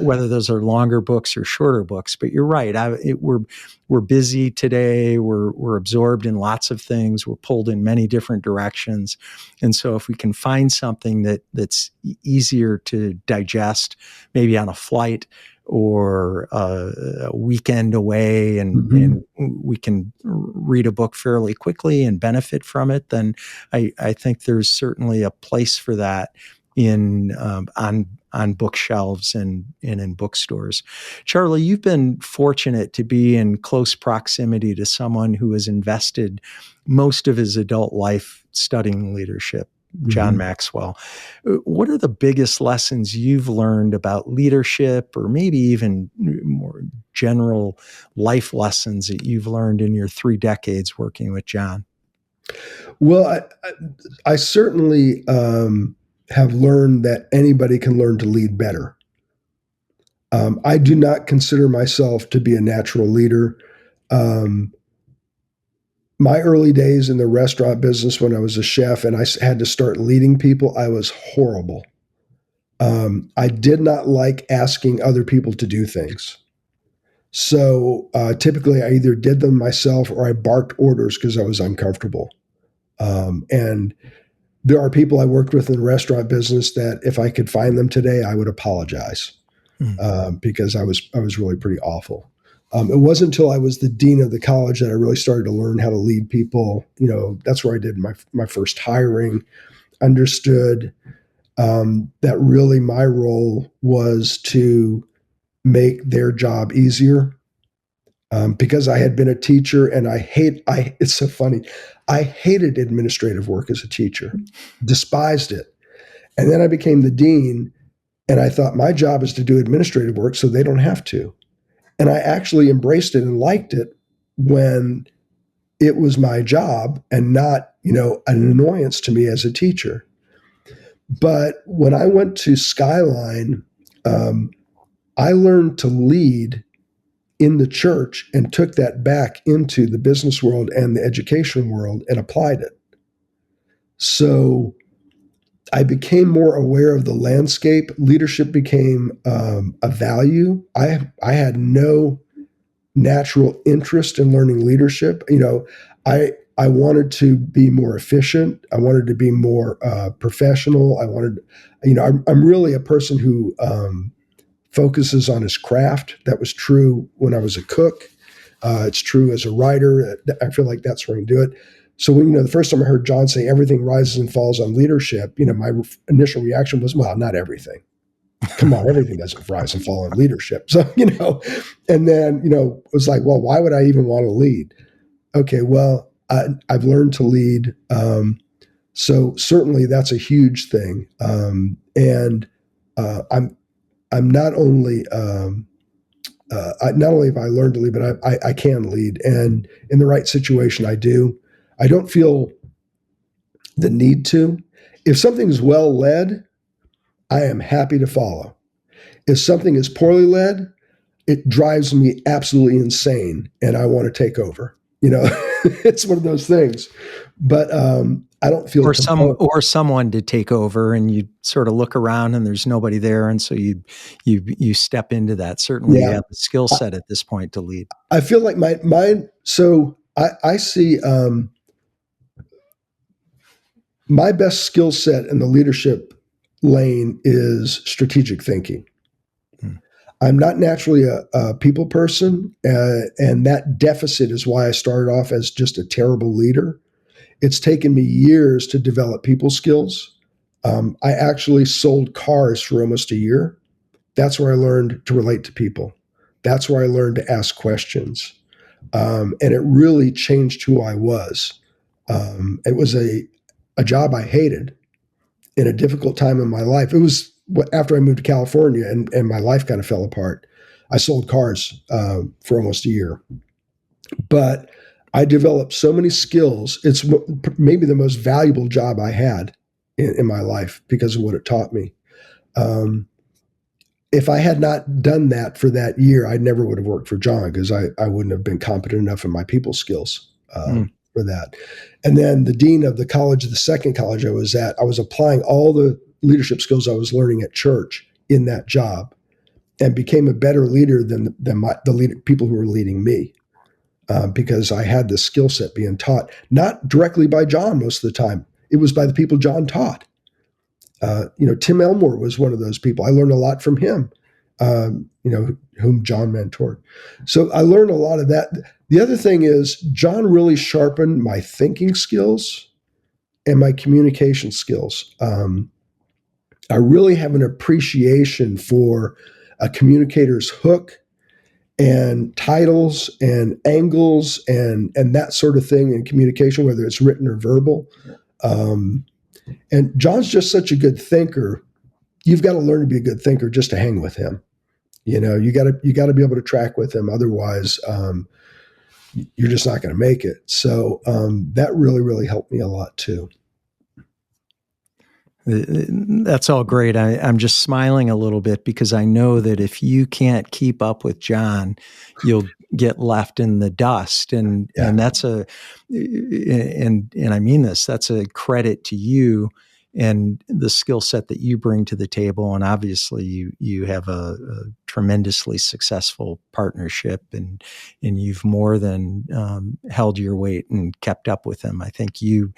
S1: whether those are longer books or shorter books. But you're right. We're busy today. We're absorbed in lots of things. We're pulled in many different directions. And so if we can find something that's easier to digest, maybe on a flight or a weekend away, and we can read a book fairly quickly and benefit from it, then I think there's certainly a place for that on on bookshelves and in bookstores. Charlie, you've been fortunate to be in close proximity to someone who has invested most of his adult life studying leadership, John Maxwell. What are the biggest lessons you've learned about leadership, or maybe even more general life lessons that you've learned in your 3 decades working with John?
S2: Well, I certainly have learned that anybody can learn to lead better. I do not consider myself to be a natural leader. My early days in the restaurant business, when I was a chef and I had to start leading people, I was horrible. I did not like asking other people to do things. So typically I either did them myself or I barked orders because I was uncomfortable. And there are people I worked with in the restaurant business that if I could find them today, I would apologize because I was really pretty awful. It wasn't until I was the dean of the college that I really started to learn how to lead people. That's where I did my first hiring, understood that really my role was to make their job easier. Because I had been a teacher and it's so funny. I hated administrative work as a teacher, despised it. And then I became the dean and I thought my job is to do administrative work so they don't have to. And I actually embraced it and liked it when it was my job and not, an annoyance to me as a teacher. But when I went to Skyline, I learned to lead in the church and took that back into the business world and the education world and applied it. So I became more aware of the landscape. Leadership became a value. I had no natural interest in learning leadership. I wanted to be more efficient. I wanted to be more professional. I'm really a person who focuses on his craft. That was true when I was a cook. It's true as a writer. I feel like that's where I can do it. So when, the first time I heard John say everything rises and falls on leadership, my initial reaction was, well, not everything. Come on, everything doesn't rise and fall on leadership. So, and then, it was like, well, why would I even want to lead? Okay, well, I've learned to lead. So certainly that's a huge thing. And I'm not only not only have I learned to lead, but I can lead, and in the right situation, I do. I don't feel the need to. If something is well led, I am happy to follow. If something is poorly led, it drives me absolutely insane, and I want to take over. It's one of those things. But I don't feel
S1: or someone to take over, and you sort of look around and there's nobody there, and so you step into that. Certainly, you have the skill set at this point to lead.
S2: I feel like mine. So I see my best skill set in the leadership lane is strategic thinking. I'm not naturally a people person, and that deficit is why I started off as just a terrible leader. It's taken me years to develop people skills. I actually sold cars for almost a year. That's where I learned to relate to people. That's where I learned to ask questions. And it really changed who I was. It was a job I hated in a difficult time in my life. It was after I moved to California and my life kind of fell apart. I sold cars for almost a year. But I developed so many skills. It's maybe the most valuable job I had in my life because of what it taught me. If I had not done that for that year, I never would have worked for John because I wouldn't have been competent enough in my people skills for that. And then the dean of the second college I was at, I was applying all the leadership skills I was learning at church in that job and became a better leader than the people who were leading me. Because I had the skill set being taught, not directly by John most of the time. It was by the people John taught. Tim Elmore was one of those people. I learned a lot from him, whom John mentored. So I learned a lot of that. The other thing is John really sharpened my thinking skills and my communication skills. I really have an appreciation for a communicator's hook and titles and angles and that sort of thing in communication, whether it's written or verbal. And John's just such a good thinker. You've got to learn to be a good thinker just to hang with him. You got to be able to track with him. Otherwise, you're just not going to make it. So that really helped me a lot too.
S1: That's all great. I'm just smiling a little bit because I know that if you can't keep up with John, you'll get left in the dust. And that's and I mean this, that's a credit to you and the skill set that you bring to the table. And obviously you have a tremendously successful partnership and you've more than held your weight and kept up with him. I think you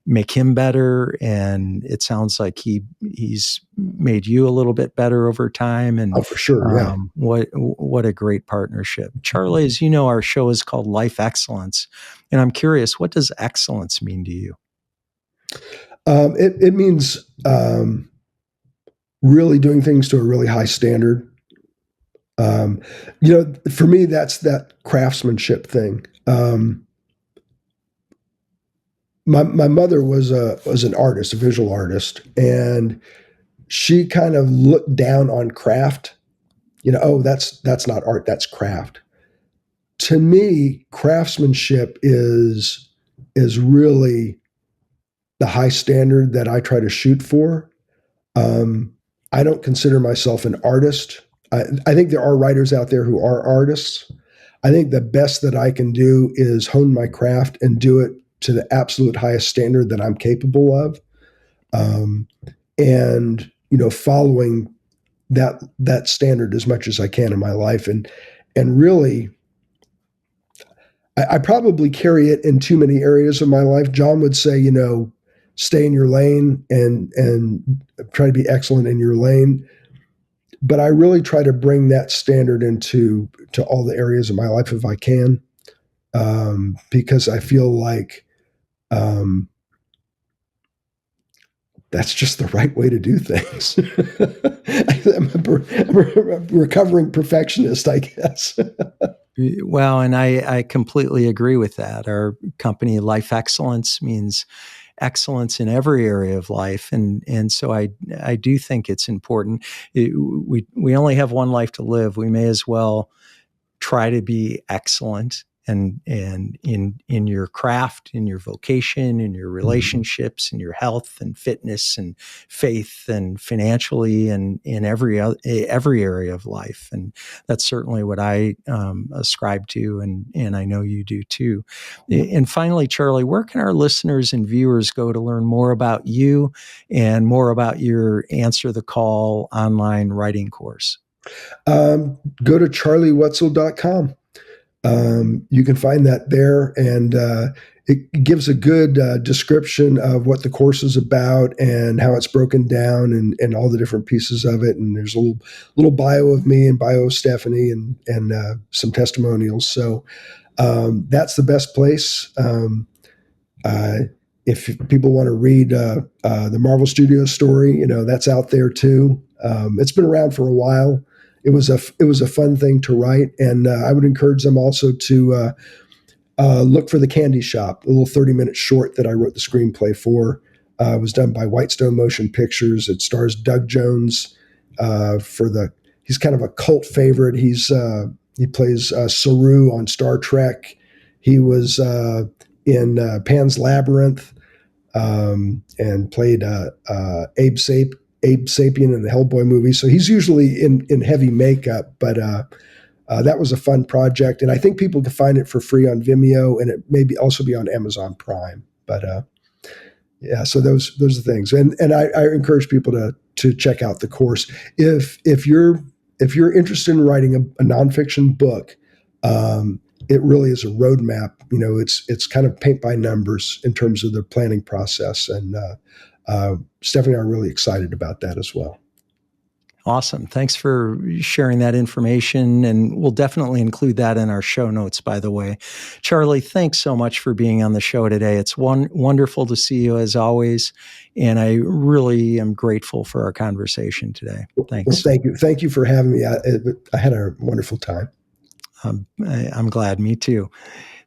S1: make him better, and it sounds like he's made you a little bit better over time. And
S2: for sure, yeah.
S1: What a great partnership, Charlie. As you know, our show is called Life Excellence, and I'm curious, what does excellence mean to you?
S2: It means really doing things to a really high standard. For me, that's that craftsmanship thing. My mother was an artist, a visual artist, and she kind of looked down on craft. Oh, that's not art, that's craft. To me, craftsmanship is really the high standard that I try to shoot for. I don't consider myself an artist. I think there are writers out there who are artists. I think the best that I can do is hone my craft and do it to the absolute highest standard that I'm capable of. And, following that standard as much as I can in my life. And really, I probably carry it in too many areas of my life. John would say, stay in your lane and try to be excellent in your lane. But I really try to bring that standard to all the areas of my life if I can, because I feel like that's just the right way to do things. I'm a recovering perfectionist, I guess.
S1: Well, and I completely agree with that. Our company, Life Excellence, means excellence in every area of life, and so I do think it's important. We only have one life to live. We may as well try to be excellent and in your craft, in your vocation, in your relationships, in your health and fitness and faith and financially and in every area of life. And that's certainly what I ascribe to, and I know you do too. And finally, Charlie, where can our listeners and viewers go to learn more about you and more about your Answer the Call online writing course?
S2: Go to charliewetzel.com. You can find that there, and it gives a good description of what the course is about and how it's broken down and all the different pieces of it. And there's a little bio of me and bio of Stephanie and some testimonials. So that's the best place. If people want to read the Marvel Studios story, that's out there too. It's been around for a while. It was a fun thing to write, and I would encourage them also to look for The Candy Shop, a little 30-minute short that I wrote the screenplay for. It was done by Whitestone Motion Pictures. It stars Doug Jones. He's kind of a cult favorite. He plays Saru on Star Trek. He was in Pan's Labyrinth and played Abe Sapien in the Hellboy movie. So he's usually in heavy makeup, but that was a fun project. And I think people can find it for free on Vimeo, and it may also be on Amazon Prime. But yeah, so those are the things. And I encourage people to check out the course. If you're interested in writing a nonfiction book, it really is a roadmap. It's kind of paint by numbers in terms of the planning process. And Stephanie and I are really excited about that as well.
S1: Awesome. Thanks for sharing that information. And we'll definitely include that in our show notes, by the way. Charlie, thanks so much for being on the show today. It's wonderful to see you as always. And I really am grateful for our conversation today. Thanks.
S2: Well, thank you. Thank you for having me. I had a wonderful time.
S1: I'm glad. Me too.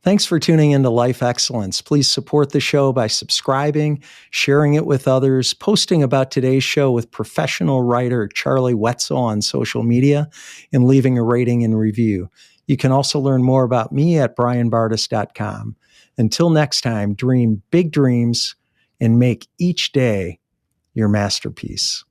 S1: Thanks for tuning into Life Excellence. Please support the show by subscribing, sharing it with others, posting about today's show with professional writer Charlie Wetzel on social media, and leaving a rating and review. You can also learn more about me at brianbartes.com. Until next time, dream big dreams and make each day your masterpiece.